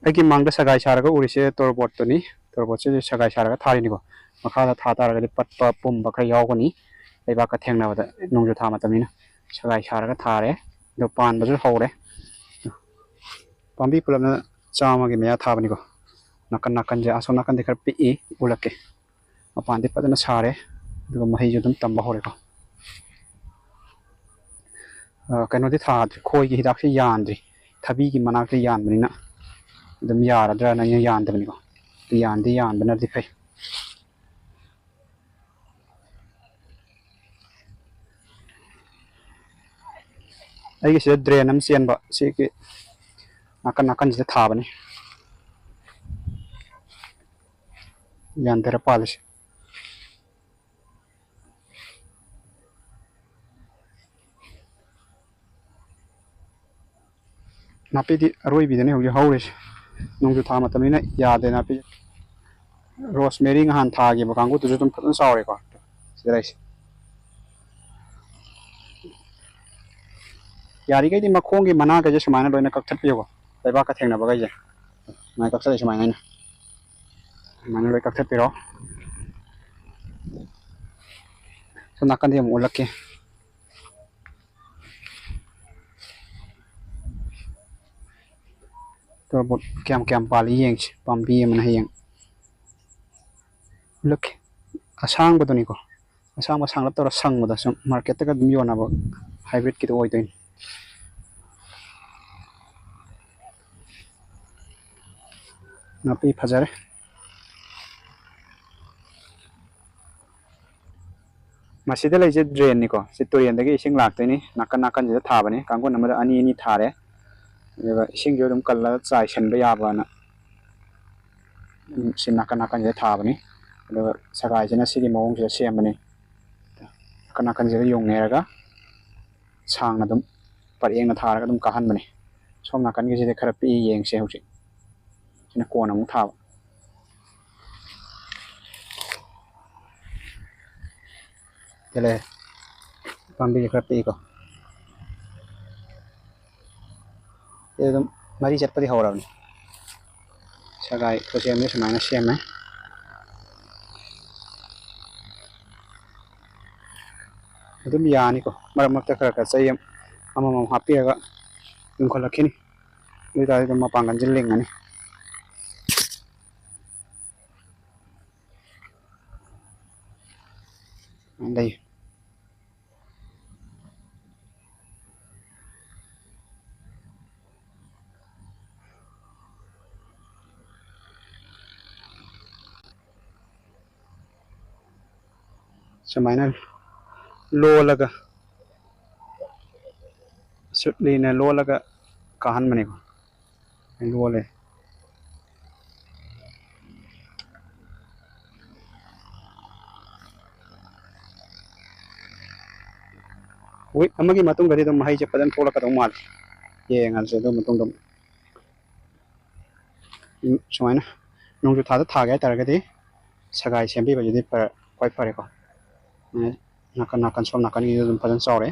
ꯑꯩꯒꯤ ꯃꯥꯡꯗ ꯁꯒꯥꯏ ꯁꯥꯔꯒ ꯎꯔꯤꯁꯦ ꯇꯣꯔꯕꯣꯠꯇꯨꯅꯤ ꯇꯣꯔꯕꯣꯠꯁꯦ ꯁꯒꯥꯏ ꯁꯥꯔꯒ ꯊꯥꯔꯤꯅꯤꯀꯣ ꯃꯈꯥꯗ ꯊꯥ ꯇꯥꯔꯒꯗꯤ ꯄꯠꯄ ꯄꯨꯝꯕ ꯈꯔ ꯌꯥꯎꯒꯅꯤ ꯂꯩꯕꯥꯛꯀ ꯊꯦꯡꯅꯕꯗ ꯅꯣꯡꯖꯨ ꯊꯥ ꯃꯇꯝꯅꯤꯅ ꯁꯒꯥꯏ ꯁꯥꯔꯒ ꯊꯥꯔꯦ ꯑꯗꯨ ꯄꯥꯟꯕꯁꯨ ꯍꯧꯔꯦ ꯄꯥꯝꯕꯤ ꯄꯨꯂꯞꯅ 100ꯒꯤ ꯃꯌꯥ ꯊꯥꯕꯅꯤꯀꯣ ꯅꯥꯀꯟ ꯅꯥꯀꯟꯁꯦ ꯑꯁꯣꯝ ꯅꯥꯀꯟꯗꯤ ꯈꯔ ꯄꯤꯛꯏ ꯎꯠꯂꯛꯀꯦ ꯃꯄꯥꯟꯗꯤ ꯐꯖꯅ ꯁꯥꯔꯦ ꯑꯗꯨꯒ ꯃꯍꯩꯁꯨ ꯑꯗꯨꯝ ꯇꯝꯕ ꯍꯧꯔꯦꯀꯣ ꯀꯩꯅꯣꯗꯤ ꯊꯥꯗ꯭ꯔꯤ ꯈꯣꯏꯒꯤ ꯍꯤꯗꯥꯛꯁꯦ ꯌꯥꯟꯗ꯭ꯔꯤ ꯊꯕꯤꯒꯤ ꯃꯅꯥꯛꯇ ꯌꯥꯟꯕꯅꯤꯅ ꯑꯗꯨꯝ ꯌꯥꯔꯗ꯭ꯔꯥꯅ ꯑꯩꯅ ꯌꯥꯟꯗꯕꯅꯤꯀꯣ ꯌꯥꯟꯗꯤ ꯌꯥꯟꯕꯅꯗꯤ ꯐꯩ ꯑꯩꯒꯤꯁꯤꯗ ꯗ꯭ꯔꯦꯟ ꯑꯃ ꯆꯦꯟꯕ ꯁꯤꯒꯤ ꯅꯥꯀꯟ ꯅꯥꯀꯟꯁꯤꯗ ꯊꯥꯕꯅꯤ ꯌꯥꯟꯊꯔ ꯄꯥꯜꯂꯤꯁꯦ ꯅꯥꯄꯤꯗꯤ ꯑꯔꯣꯏꯕꯤꯗꯅꯤ ꯍꯧꯖꯤꯛ ꯍꯧꯔꯤꯁꯦ ꯅꯣꯡꯖꯨ ꯊꯥ ꯃꯇꯝꯅꯤꯅ ꯌꯥꯗꯦ ꯅꯥꯄꯤ ꯔꯣꯁꯃꯦꯔꯤ ꯅꯍꯥꯟ ꯊꯥꯈꯤꯕ ꯀꯥꯡꯕꯨꯗꯨꯁꯨ ꯑꯗꯨꯝ ꯐꯖꯅ ꯆꯥꯎꯔꯦꯀꯣ ꯁꯤꯗ ꯂꯩꯁꯦ ꯌꯥꯔꯤꯈꯩꯗꯤ ꯃꯈꯣꯡꯒꯤ ꯃꯅꯥꯒꯩꯁꯦ ꯁꯨꯃꯥꯏꯅ ꯂꯣꯏꯅ ꯀꯛꯊꯠꯄꯤꯌꯨꯀꯣ ꯂꯩꯕꯥꯛꯀ ꯊꯦꯡꯅꯕꯈꯩꯁꯦ ꯁꯨꯃꯥꯏꯅ ꯀꯛꯊꯠꯂꯤ ꯁꯨꯃꯥꯏꯅ ꯑꯩꯅ ꯁꯨꯃꯥꯏꯅ ꯂꯣꯏ ꯀꯛꯊꯠꯄꯤꯔꯣ ꯁꯣꯝ ꯅꯥꯀꯟꯗꯤ ꯑꯃꯨꯛ ꯎꯠꯂꯛꯀꯦ ꯇꯣꯔꯕꯣꯠ ꯀꯌꯥꯝ ꯄꯥꯜꯂꯤ ꯌꯦꯡꯁꯤ ꯄꯥꯝꯕꯤ ꯑꯃꯅ ꯍꯌꯦꯡ ꯎꯠꯂꯛꯀꯦ ꯑꯁꯥꯡꯕꯗꯨꯅꯤꯀꯣ ꯑꯁꯥꯡꯕ ꯁꯥꯡꯂꯞ ꯇꯧꯔ ꯁꯪꯕꯗ ꯁꯨꯝ ꯃꯥꯔꯀꯦꯠꯇꯒ ꯑꯗꯨꯝ ꯌꯣꯟꯅꯕ ꯍꯥꯏꯕ꯭ꯔꯤꯠꯀꯤꯗꯣ ꯑꯣꯏꯗꯣꯏꯅꯤ ꯅꯥꯄꯤ ꯐꯖꯔꯦ ꯃꯁꯤꯗ ꯂꯩꯁꯦ ꯗ꯭ꯔꯦꯟꯅꯤꯀꯣ ꯁꯤ ꯇꯨꯔꯦꯟꯗꯒꯤ ꯏꯁꯤꯡ ꯂꯥꯛꯇꯣꯏꯅꯤ ꯅꯥꯀꯟ ꯅꯥꯀꯟꯁꯤꯗ ꯊꯥꯕꯅꯤ ꯀꯥꯡꯒꯨꯟ ꯑꯃꯗ ꯑꯅꯤ ꯑꯅꯤ ꯊꯥꯔꯦ ꯑꯗꯨꯒ ꯏꯁꯤꯡꯁꯨ ꯑꯗꯨꯝ ꯀꯜꯂꯒ ꯆꯥꯏꯁꯤꯟꯕ ꯌꯥꯕꯅ ꯁꯤ ꯅꯥꯀꯟ ꯅꯥꯀꯟꯁꯤꯗ ꯊꯥꯕꯅꯤ ꯑꯗꯨꯒ ꯁꯒꯥꯏꯁꯤꯅ ꯁꯤꯒꯤ ꯃꯑꯣꯡꯁꯤꯗ ꯁꯦꯝꯕꯅꯤ ꯅꯥꯀꯟ ꯅꯥꯀꯟꯁꯤꯗ ꯌꯨꯡꯉꯦꯔꯒ ꯁꯥꯡꯅ ꯑꯗꯨꯝ ꯄꯔꯦꯡꯅ ꯊꯥꯔꯒ ꯑꯗꯨꯝ ꯀꯥꯍꯟꯕꯅꯤ ꯁꯣꯝ ꯅꯥꯀꯟꯒꯤꯁꯤꯗꯤ ꯈꯔ ꯄꯤꯛꯏ ꯌꯦꯡꯁꯦ ꯍꯧꯖꯤꯛ ꯁꯤꯅ ꯀꯣꯟꯅ ꯑꯃꯨꯛ ꯊꯥꯕ ꯂꯩ ꯄꯥꯝꯕꯤꯁꯦ ꯈꯔ ꯄꯤꯛꯏꯀꯣ ꯁꯤ ꯑꯗꯨꯝ ꯃꯔꯤ ꯆꯠꯄꯗꯤ ꯍꯧꯔꯕꯅꯤ ꯁꯒꯥꯏ ꯈꯨꯠꯁꯦꯝꯁꯦ ꯁꯨꯃꯥꯏꯅ ꯁꯦꯝꯃꯦ ꯑꯗꯨꯝ ꯌꯥꯅꯤꯀꯣ ꯃꯔꯛ ꯃꯔꯛꯇ ꯈꯔ ꯈꯔ ꯆꯩ ꯑꯃꯃꯝ ꯍꯥꯞꯄꯤꯔꯒ ꯌꯨꯡꯈꯠꯂꯛꯈꯤꯅꯤ ꯑꯗꯨ ꯑꯣꯏꯇꯥꯔꯗꯤ ꯑꯗꯨꯝ ꯃꯄꯥꯡꯒꯜꯁꯤ ꯂꯤꯡꯉꯅꯤ ꯂꯩ ꯁꯨꯃꯥꯏꯅ ꯂꯣꯜꯂꯒ ꯁꯨꯠꯂꯤꯅ ꯂꯣꯜꯂꯒ ꯀꯥꯍꯟꯕꯅꯤꯀꯣ ꯂꯣꯜꯂꯦ ꯋꯤꯛ ꯑꯃꯒꯤ ꯃꯇꯨꯡꯗꯗꯤ ꯑꯗꯨꯝ ꯃꯍꯩꯁꯦ ꯐꯖꯅ ꯊꯣꯛꯂꯛꯀꯗꯧ ꯃꯥꯜꯂꯤ ꯌꯦꯡꯉꯁꯦ ꯑꯗꯨ ꯃꯇꯨꯡꯗ ꯁꯨꯃꯥꯏꯅ ꯅꯣꯡꯖꯨ ꯊꯥꯗ ꯊꯥꯒꯦ ꯍꯥꯏꯇꯥꯔꯒꯗꯤ ꯁꯒꯥꯏ ꯁꯦꯝꯕꯤꯕꯁꯤꯗꯤ ꯈ꯭ꯋꯥꯏ ꯐꯔꯦꯀꯣ ꯅꯥꯀꯟ ꯅꯥꯀꯟ ꯁꯣꯝ ꯅꯥꯀꯟꯒꯤꯁꯨ ꯑꯗꯨꯝ ꯐꯖꯅ ꯆꯥꯎꯔꯦ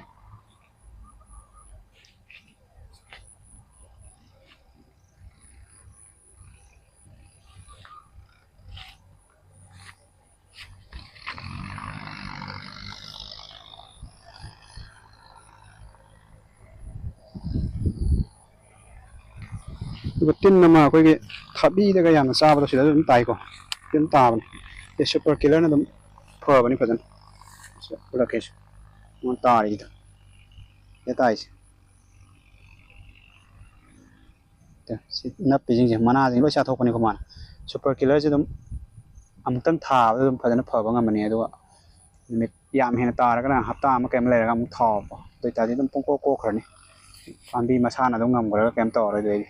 ꯑꯗꯨꯒ ꯇꯤꯟ ꯑꯃ ꯑꯩꯈꯣꯏꯒꯤ ꯊꯕꯤꯗꯒ ꯌꯥꯝꯅ ꯆꯥꯕꯗꯣ ꯁꯤꯗ ꯑꯗꯨꯝ ꯇꯥꯏꯀꯣ ꯇꯤꯟ ꯇꯥꯕꯅꯤ ꯁꯨꯄꯔ ꯀꯤꯂꯔꯅ ꯑꯗꯨꯝ ꯐꯕꯅꯤ ꯐꯖꯅ ꯎꯠꯂꯛꯀꯦꯁꯦ ꯇꯥꯔꯤꯗ ꯇꯥꯏꯁꯦ ꯁꯤ ꯅꯞꯄꯤꯁꯤꯡꯁꯦ ꯃꯅꯥꯁꯤꯡ ꯂꯣꯏ ꯆꯥꯊꯣꯛꯄꯅꯤꯀꯣ ꯃꯥꯅ ꯁꯨꯄꯔ ꯀꯤꯂꯔꯁꯦ ꯑꯗꯨꯝ ꯑꯃꯨꯛꯇꯪ ꯊꯥꯕꯗ ꯑꯗꯨꯝ ꯐꯖꯅ ꯐꯕ ꯉꯝꯃꯅꯤ ꯑꯗꯨꯒ ꯅꯨꯃꯤꯠ ꯌꯥꯝ ꯍꯦꯟꯅ ꯇꯥꯔꯒꯅ ꯍꯞꯇꯥ ꯑꯃ ꯀꯩꯝ ꯂꯩꯔꯒ ꯑꯃꯨꯛ ꯊꯥꯎꯕ ꯑꯗꯨ ꯑꯣꯏꯇꯥꯔꯗꯤ ꯑꯗꯨꯝ ꯄꯨꯡꯀꯣꯛ ꯀꯣꯛꯈ꯭ꯔꯅꯤ ꯄꯥꯝꯕꯤ ꯃꯁꯥꯅ ꯑꯗꯨꯝ ꯉꯝꯈ꯭ꯔꯒ ꯀꯩꯝ ꯇꯧꯔꯔꯣꯏ ꯑꯗꯨꯗꯩꯗꯤ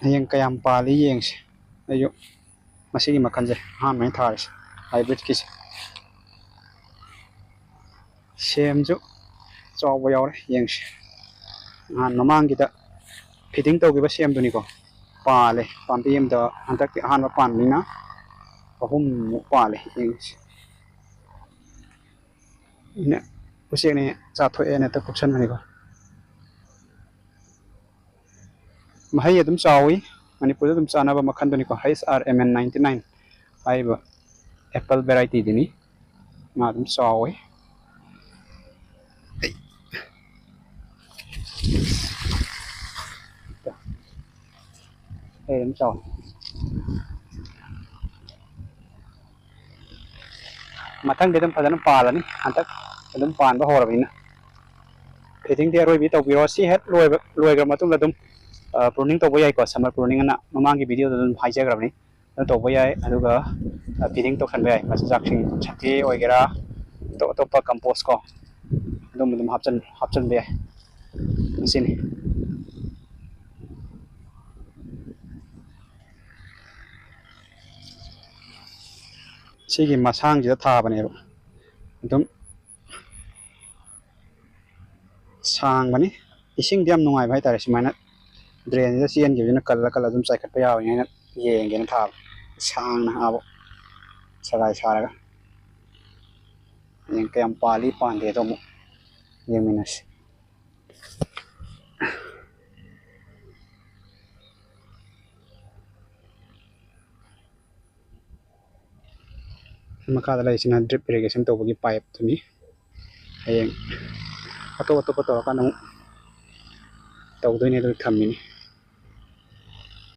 ꯍꯌꯦꯡ ꯀꯌꯥꯝ ꯄꯥꯜꯂꯤ ꯌꯦꯡꯁꯤ ꯑꯩꯁꯨ ꯃꯁꯤꯒꯤ ꯃꯈꯜꯁꯦ ꯑꯍꯥꯟꯕꯅ ꯊꯥꯔꯤꯁꯦ ꯍꯥꯏꯕ꯭ꯔꯤꯠꯀꯤꯁꯦ ꯁꯦꯝꯁꯨ ꯆꯥꯎꯕ ꯌꯥꯎꯔꯦ ꯌꯦꯡꯁꯤ ꯅꯍꯥꯟ ꯃꯃꯥꯡꯒꯤꯗ ꯐꯤꯗꯤꯡ ꯇꯧꯈꯤꯕ ꯁꯦꯝꯗꯨꯅꯤꯀꯣ ꯄꯥꯜꯂꯦ ꯄꯥꯝꯕꯤ ꯑꯃꯗ ꯍꯟꯗꯛꯇꯤ ꯑꯍꯥꯟꯕ ꯄꯥꯟꯕꯅꯤꯅ ꯑꯍꯨꯝꯃꯨꯛ ꯄꯥꯜꯂꯦ ꯌꯦꯡꯁꯤ ꯑꯩꯅ ꯎꯆꯦꯛꯅꯦ ꯆꯥꯊꯣꯛꯑꯦꯅ ꯍꯦꯛꯇ ꯀꯨꯞꯁꯟꯕꯅꯤꯀꯣ mahei adum chawi Manipur adum chanaba makhandoni ko HRMN99 haiba apple variety dini ma adum chawi adum chawi mathang dedum phadana palani antak adum panba horabina feeding de roi bi tawbiro si het loigra matung adum pruning tawba yai ko summer pruning na mamangi video adum haijagrabni tawba yai aduga feeding to khanba yai masajaksing chati oigera to pa compost ko adum hapchan be sini sigi masang jida thabane adum sang bani ising diam nungai bhai tare simaina drain ja sian gi na kala kala adum chai khat pa yaw ngena yengena thab sang na abo sagai saraga yang kayam pali pande to mu yeminas makada lai sina drip irrigation to bagi pipe to ni hayeng ato to kan tawdoi ne do thamini